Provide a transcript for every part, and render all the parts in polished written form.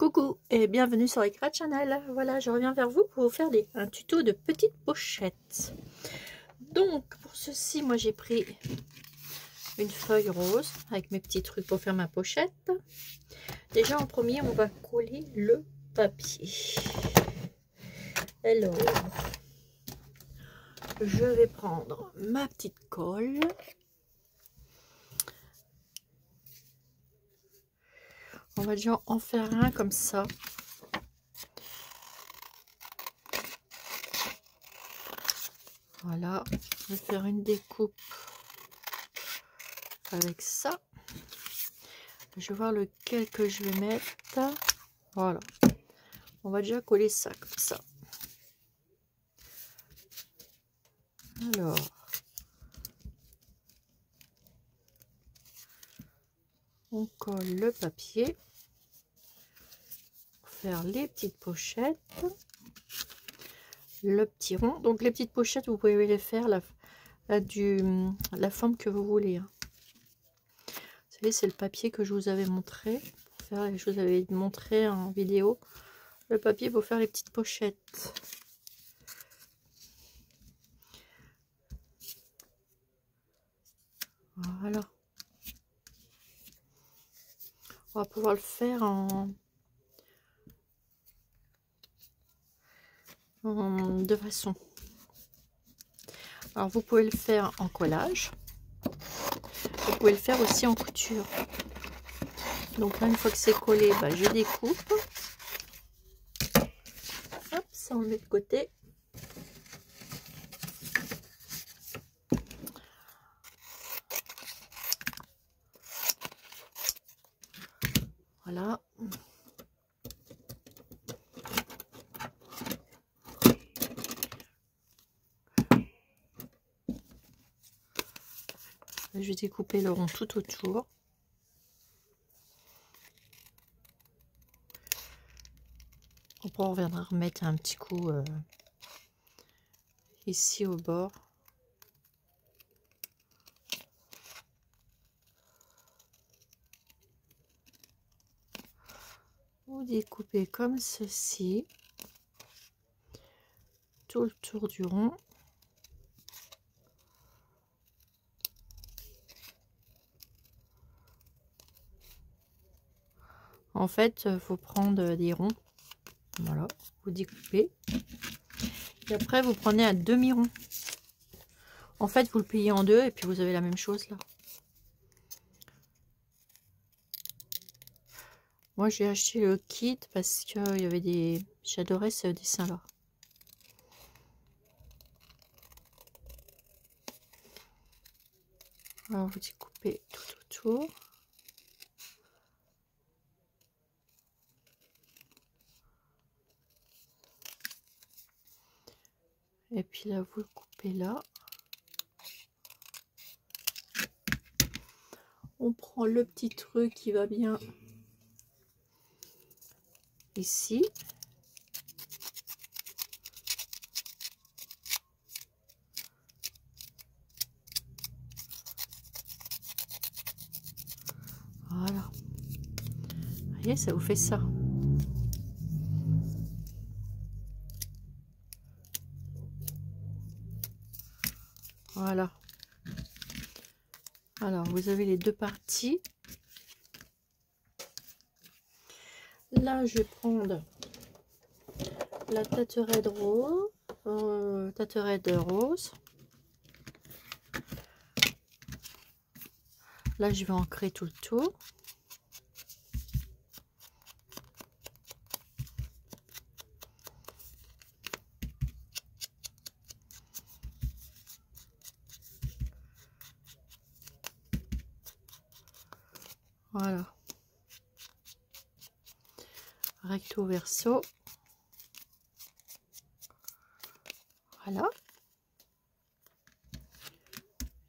Coucou et bienvenue sur Ecra Channel. Voilà, je reviens vers vous pour vous faire un tuto de petites pochettes. Donc pour ceci, moi j'ai pris une feuille rose avec mes petits trucs pour faire ma pochette. Déjà en premier, on va coller le papier. Alors, je vais prendre ma petite colle. On va déjà en faire un comme ça. Voilà, je vais faire une découpe avec ça. Je vais voir lequel que je vais mettre. Voilà, on va déjà coller ça comme ça. Alors, on colle le papier pour faire les petites pochettes. Le petit rond. Donc les petites pochettes, vous pouvez les faire la forme que vous voulez. Vous savez, c'est le papier que je vous avais montré. Pour faire, je vous avais montré en vidéo le papier pour faire les petites pochettes. Voilà. On va pouvoir le faire en deux façons. Alors vous pouvez le faire en collage, vous pouvez le faire aussi en couture. Donc là, une fois que c'est collé, je découpe. Hop, ça on le met de côté. Voilà. Je vais découper le rond tout autour. Après, on reviendra remettre un petit coup ici au bord. Vous découpez comme ceci, tout le tour du rond. En fait, il faut prendre des ronds. Voilà, vous découpez. Et après, vous prenez un demi-rond. En fait, vous le pliez en deux et puis vous avez la même chose là. Moi, j'ai acheté le kit parce qu'il y avait des... J'adorais ce dessin-là. Alors, vous découpez tout autour. Et puis là, vous le coupez là. On prend le petit truc qui va bien ici. Voilà. Vous voyez, ça vous fait ça. Voilà. Alors, vous avez les deux parties. Là, je vais prendre la tâterette rose. Là, je vais ancrer tout le tour. Voilà. Recto verso. Voilà.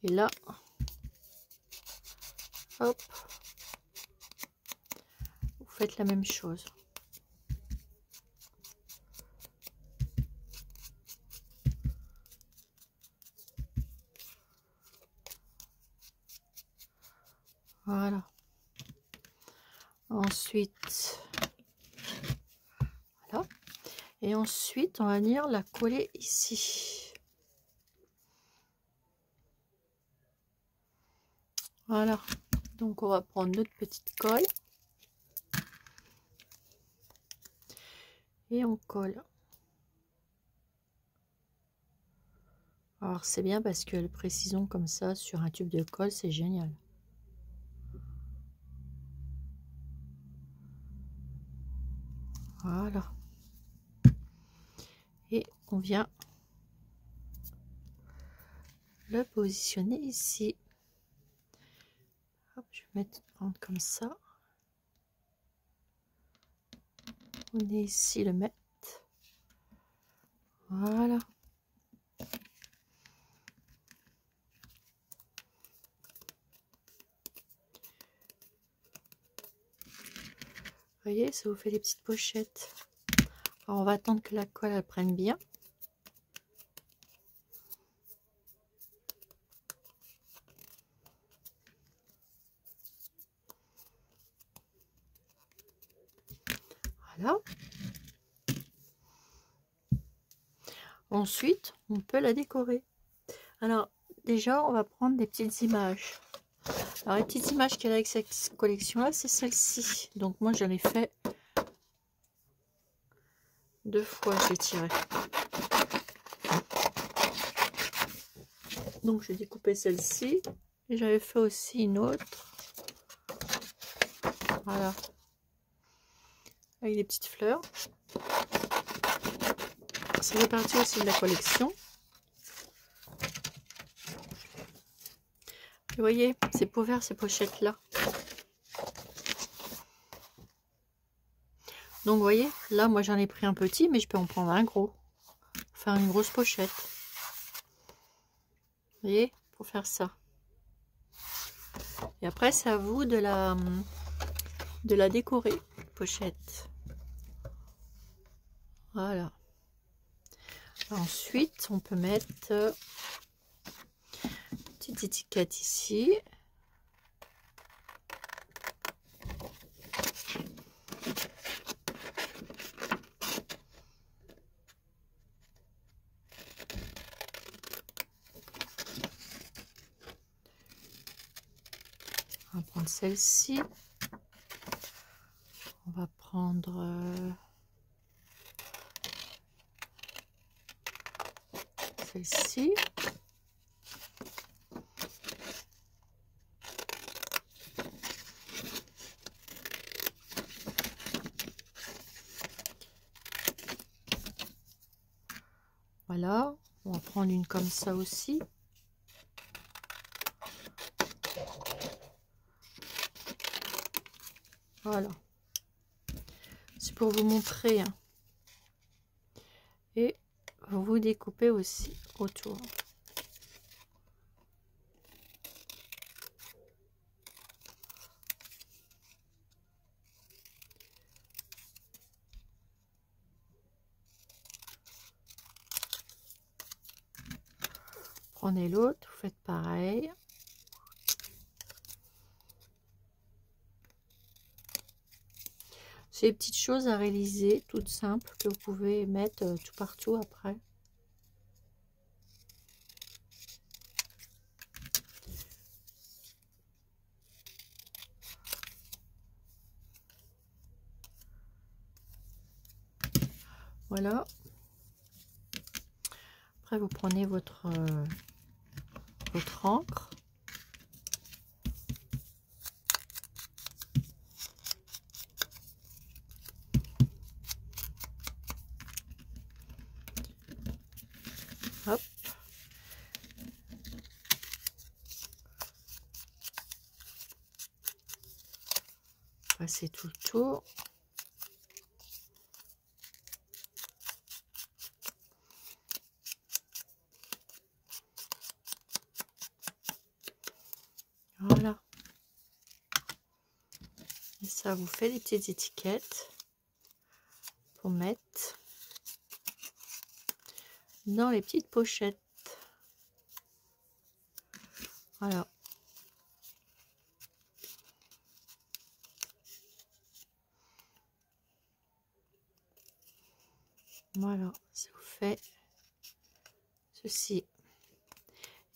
Et là, hop, vous faites la même chose. Voilà. Ensuite, Et ensuite, on va venir la coller ici. Voilà. Donc, on va prendre notre petite colle. Et on colle. Alors, c'est bien parce que le précision comme ça sur un tube de colle, c'est génial. Voilà. Et on vient le positionner ici. Hop, je vais prendre comme ça. On est ici le mettre. Voilà. Vous voyez, ça vous fait des petites pochettes. Alors, on va attendre que la colle elle prenne bien. Voilà. Ensuite, on peut la décorer. Alors, déjà, on va prendre des petites images. Alors, les petites images qu'elle a avec cette collection-là, c'est celle-ci. Donc, moi, j'en ai fait 2 fois, je l'ai tiré. Donc, j'ai découpé celle-ci. Et j'avais fait aussi une autre. Voilà. Avec des petites fleurs. Ça fait partie aussi de la collection. Vous voyez, c'est pour faire ces pochettes-là. Donc, vous voyez, là, moi, j'en ai pris un petit, mais je peux en prendre un gros. Faire une grosse pochette. Vous voyez, pour faire ça. Et après, c'est à vous de la décorer, pochette. Voilà. Ensuite, on peut mettre une petite étiquette ici. On va prendre celle-ci. On va prendre celle-ci. Voilà, on va prendre une comme ça aussi. Voilà. C'est pour vous montrer. Hein. Et vous découpez aussi autour. Prenez l'autre, vous faites pareil. C'est des petites choses à réaliser, toutes simples, que vous pouvez mettre tout partout après. Voilà. Après, vous prenez votre encre. Hop. Passez tout le tour. Voilà. Et ça vous fait des petites étiquettes pour mettre dans les petites pochettes. Voilà. Voilà, ça vous fait ceci.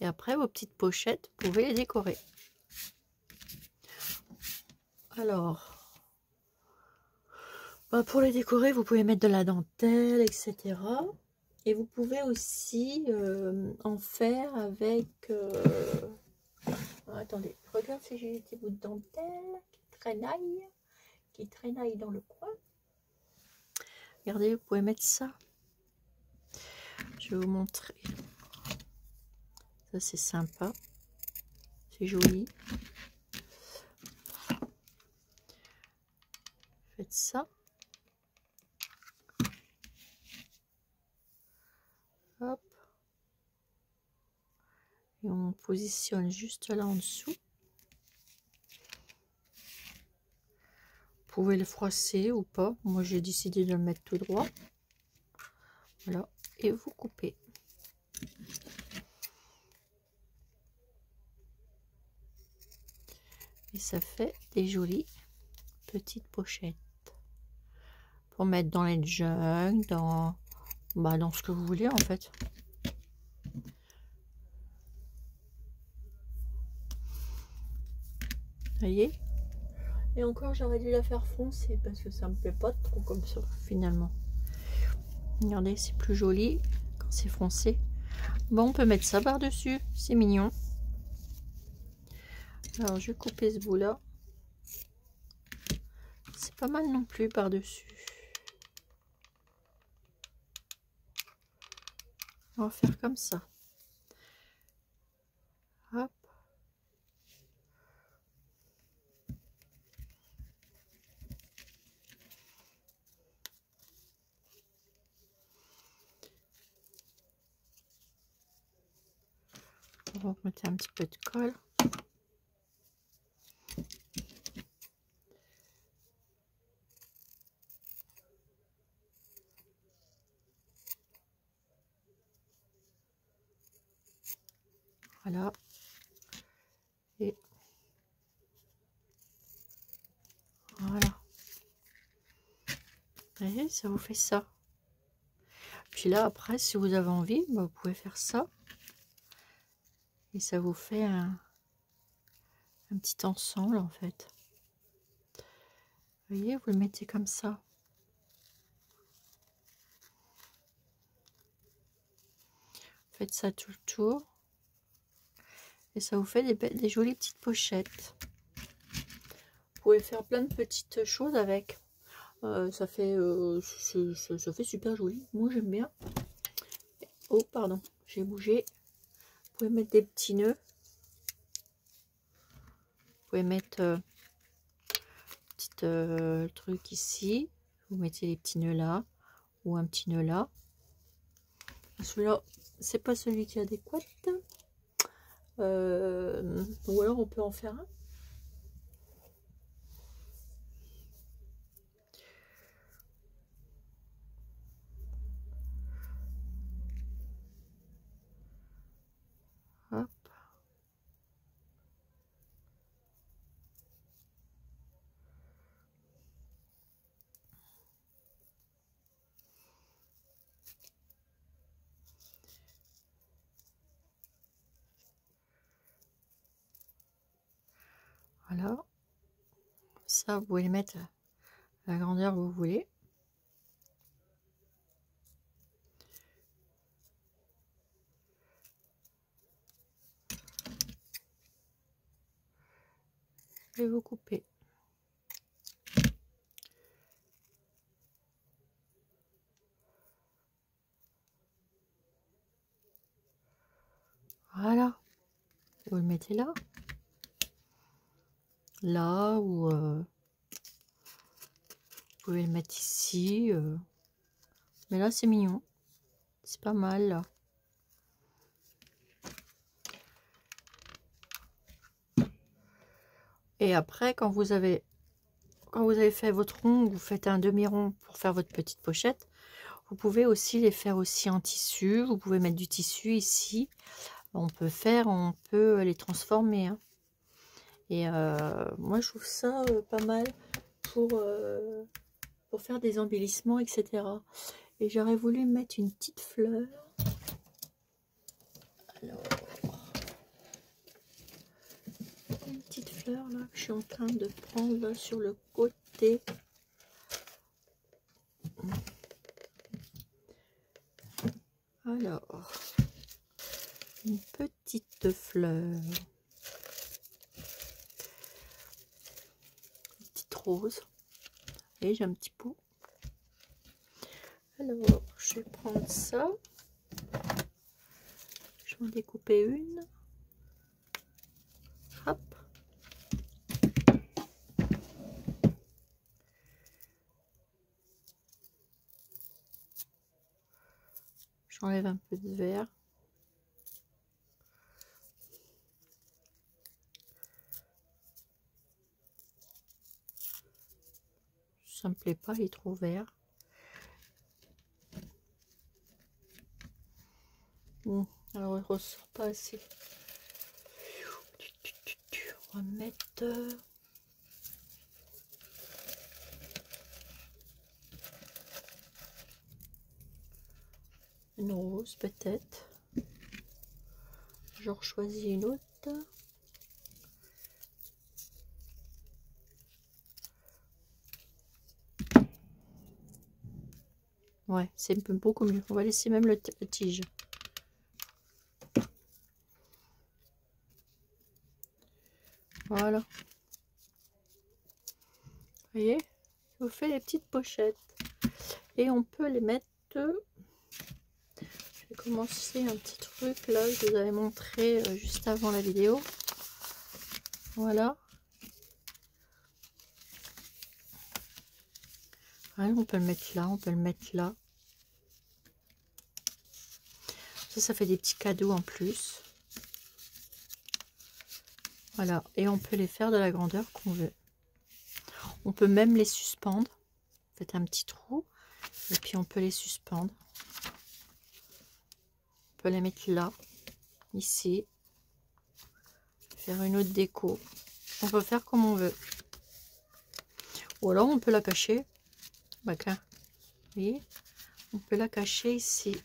Et après, vos petites pochettes, vous pouvez les décorer. Alors, bah pour les décorer, vous pouvez mettre de la dentelle, etc. Et vous pouvez aussi en faire avec... attendez, regarde si j'ai des petits bouts de dentelle qui traînaillent dans le coin. Regardez, vous pouvez mettre ça. Je vais vous montrer. Ça, c'est sympa. C'est joli. Faites ça. Hop. Et on positionne juste là en dessous. Vous pouvez le froisser ou pas. Moi, j'ai décidé de le mettre tout droit. Voilà. Et vous coupez. Et ça fait des jolies petites pochettes. Pour mettre dans les jugs, dans ce que vous voulez en fait. Vous voyez? Et encore, j'aurais dû la faire foncer parce que ça me plaît pas trop comme ça finalement. Regardez, c'est plus joli quand c'est foncé. Bon, on peut mettre ça par-dessus, c'est mignon. Alors, je vais couper ce bout-là. C'est pas mal non plus par-dessus. On va faire comme ça. Hop. On va mettre un petit peu de colle. Voilà. Et voilà. Vous voyez, ça vous fait ça. Puis là, après, si vous avez envie, bah, vous pouvez faire ça. Et ça vous fait un petit ensemble, en fait. Vous voyez, vous le mettez comme ça. Faites ça tout le tour. Et ça vous fait des jolies petites pochettes. Vous pouvez faire plein de petites choses avec. Ça fait super joli. Moi, j'aime bien. Oh, pardon, j'ai bougé. Vous pouvez mettre des petits nœuds. Vous pouvez mettre petit truc ici. Vous mettez les petits nœuds là. Ou un petit nœud là. Celui-là, c'est pas celui qui est adéquat. Ou alors on peut en faire un. Hop. Voilà. Ça, vous pouvez les mettre à la grandeur que vous voulez. Et vous coupez. Voilà. Vous le mettez là. Là, ou vous pouvez le mettre ici. Mais là, c'est mignon. C'est pas mal, là. Et après, quand vous avez fait votre rond, vous faites un demi-rond pour faire votre petite pochette. Vous pouvez aussi les faire aussi en tissu. Vous pouvez mettre du tissu ici. On peut les transformer. Hein. Et moi, je trouve ça pas mal pour faire des embellissements, etc. Et j'aurais voulu mettre une petite fleur. Alors, une petite fleur là que je suis en train de prendre là, sur le côté. Alors, une petite fleur. Une petite rose. Et j'ai un petit pot. Alors, je vais prendre ça. Je vais en découper une. Hop. J'enlève un peu de verre. Ça me plaît pas, il est trop vert. Alors il ressort pas assez. On va mettre une rose peut-être. J'en choisis une autre. Ouais, c'est beaucoup mieux. On va laisser même le tige. Voilà. Vous voyez, je vous fais les petites pochettes. Et on peut les mettre... Je vais commencer un petit truc là, je vous avais montré juste avant la vidéo. Voilà. Ouais, on peut le mettre là, on peut le mettre là. Ça fait des petits cadeaux en plus. Voilà, et on peut les faire de la grandeur qu'on veut. On peut même les suspendre. Faites un petit trou et puis on peut les suspendre. On peut les mettre là, ici. Faire une autre déco. On peut faire comme on veut. Ou alors on peut la cacher. Bah, vous voyez, on peut la cacher ici.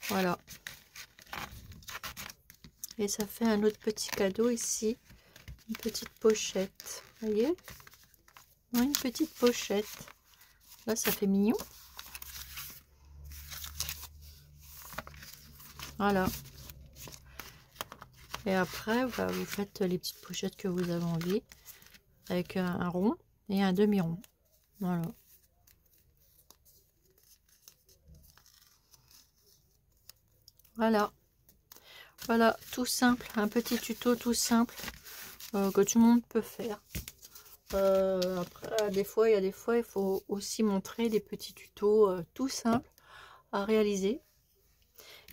Voilà. Et ça fait un autre petit cadeau ici. Une petite pochette. Vous voyez? Ouais, une petite pochette. Là, ça fait mignon. Voilà. Et après, bah, vous faites les petites pochettes que vous avez envie. Avec un rond et un demi-rond. Voilà. Voilà. Voilà, tout simple. Un petit tuto tout simple que tout le monde peut faire. Après, des fois, il faut aussi montrer des petits tutos tout simples à réaliser.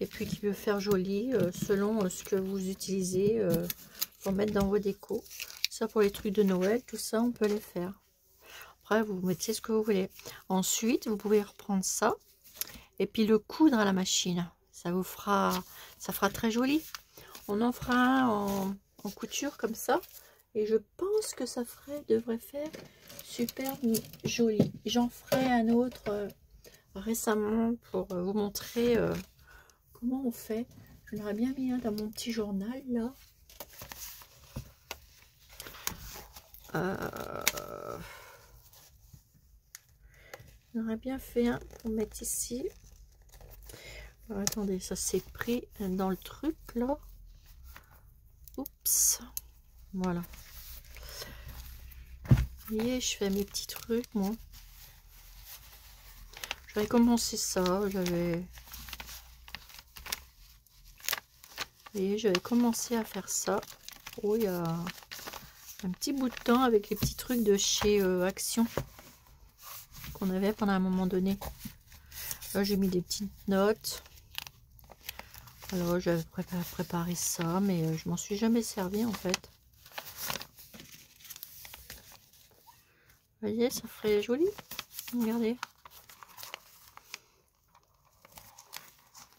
Et puis qui peut faire joli selon ce que vous utilisez pour mettre dans vos décos. Ça pour les trucs de Noël, tout ça on peut les faire. Après vous mettez ce que vous voulez. Ensuite vous pouvez reprendre ça et puis le coudre à la machine. Ça fera très joli. On en fera un en couture comme ça. Et je pense que ça devrait faire super joli. J'en ferai un autre récemment pour vous montrer comment on fait. J'en aurais bien mis un dans mon petit journal là. J'aurais bien fait un pour mettre ici. Alors, attendez, ça s'est pris dans le truc là. Oups. Voilà. Vous voyez, je fais mes petits trucs moi. J'avais commencé ça. J'avais commencé à faire ça. Oh, il y a un petit bout de temps avec les petits trucs de chez Action qu'on avait pendant un moment donné. Là, j'ai mis des petites notes. Alors, j'avais préparé ça, mais je m'en suis jamais servi en fait. Vous voyez, ça ferait joli. Regardez.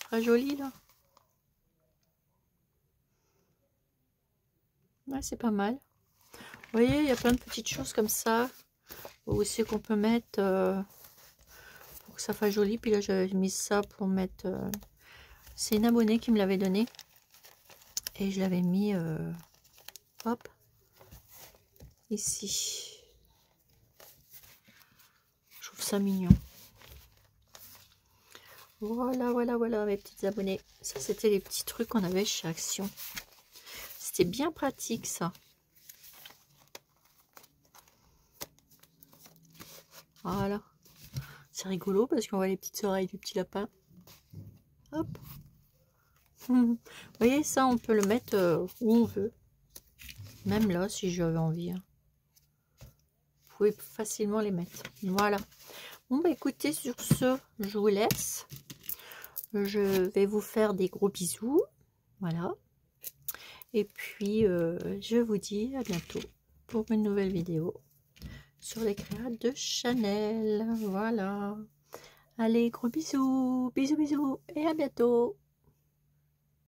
Très joli là. Ouais, c'est pas mal. Vous voyez, il y a plein de petites choses comme ça. Aussi qu'on peut mettre pour que ça fasse joli. Puis là, j'avais mis ça pour mettre... c'est une abonnée qui me l'avait donné. Et je l'avais mis... hop. Ici. Je trouve ça mignon. Voilà, voilà, voilà, mes petites abonnées. Ça, c'était les petits trucs qu'on avait chez Action. C'était bien pratique, ça. Voilà. C'est rigolo parce qu'on voit les petites oreilles du petit lapin. Hop. Vous voyez, ça, on peut le mettre où on veut. Même là, si j'avais envie. Hein. Vous pouvez facilement les mettre. Voilà. Bon, bah écoutez, sur ce, je vous laisse. Je vais vous faire des gros bisous. Voilà. Et puis, je vous dis à bientôt pour une nouvelle vidéo sur les créas de Chanel. Voilà. Allez, gros bisous. Bisous, bisous. Et à bientôt.